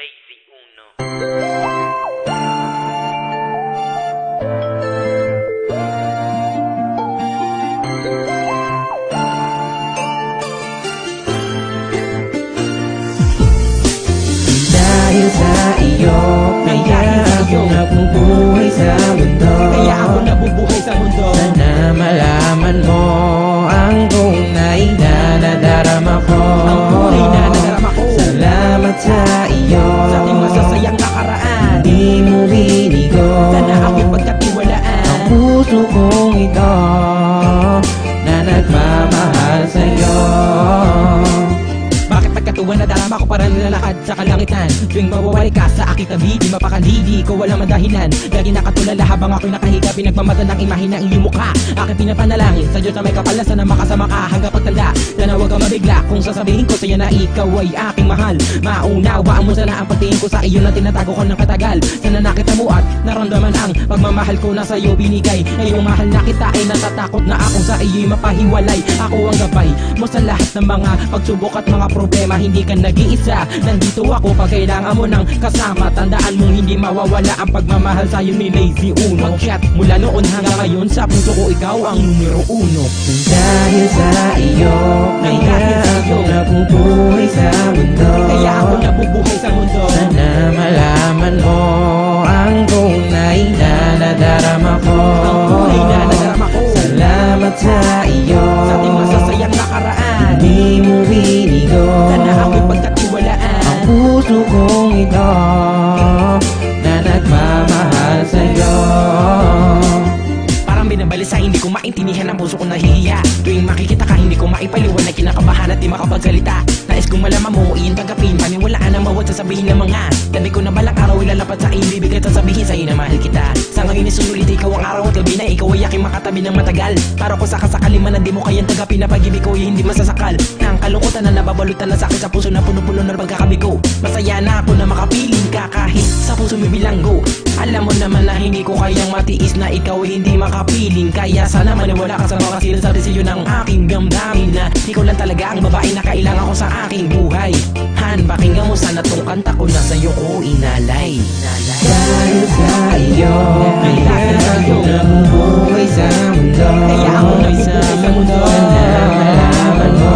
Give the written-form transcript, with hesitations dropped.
Lazy Uno. Dahil sa iyo, kaya ako nabubuhay sa mundo. Sana malaman mo ang tunay na nadarama ko. Salamat sa iyo, sa ating masasayang nakaraan. di mo binigo Sana aking pagkatiwalaan ang puso kong ito na nagmamahal sa'yo. Bakit pagkatuwa na darama ko parang nilalakad sa kalangitan? Tuwing mawawalik ka sa aking tabi, di mapakali, di ko walang madahilan. Lagi nakatulala habang ako'y nakahiga, pinagmamatan ng imahe ng iyong mukha. Aking pinapanalangin sa Diyos na may kapal na sana makasama ka hanggang pagtanda. Sana huwag ka mabigla kung sasabihin ko sa'yo na ikaw ay aking mahal. Maunawaan mo sana ang pagtingin ko sa iyo na tinatago ko ng katagal. Sana nakita mo at naramdaman ang pagmamahal ko na sa'yo binigay. Ngayong mahal na kita ay natatakot na akong sa iyo'y mapahiwalay. Ako ang gabay mo sa lahat ng mga pagsubok at mga problema. Hindi ka nag-iisa, nandito ako pag kailangan mo ng kasama. Tandaan mo hindi mawawala ang pagmamahal sa'yo ni Lazy Uno. Mag-chat mula noon hanggang ngayon, sa puso ko ikaw ang numero uno. Dahil sa iyo, kaya ako nabubuhay sa mundo. Kaya ako nabubuhay sa mundo. Sana malaman mo ang tunay na nadarama ko. Ang tunay na nadarama ko. Salamat sa iyo, sa ating masasayang nakaraan. di mo binigo Sana aking pagkatiwalaan ang puso kong ito na nagmamahal sa'yo. Parang binabalisa, hindi ko maintindihan ang puso ko nahihiya. Tuwing makikita ka, hindi ko maipaliwanag, kinakabahan at di makapagsalita. Nais kong malaman mo, iyong tanggapin, paniwalaan ang bawat sasabihin ng mga tabi ko na balang araw ilalapat sa iyong bibig at sasabihin sa'yo na mahal kita. Sa ngayon isusulit ikaw ang araw at gabi na ikaw ay aking makatabi ng matagal. Para ko sakasakali man na di mo kayang tanggapin na pag-ibig ko ay hindi masasakal. Ang kalungkutan na nababalutan na sakit sa puso na puno-puno ng pagkakabigo. Masaya na ako na makapiling ka kahit sa puso may bilanggo. Alam mo naman na hindi ko kayang matiis na ikaw ay hindi makapiling. Kaya sana maniwala ka sa mga sinasabi sa'yo ng aking damdamin na ikaw lang talaga ang babae na kailangan ko sa aking buhay. Han, pakinggan mo sana tong kanta ko na sa'yo ko inalay. Dahil sa iyo, kaya ako nabubuhay sa mundo. Kaya ako nabubuhay sa mundo. Sana malaman mo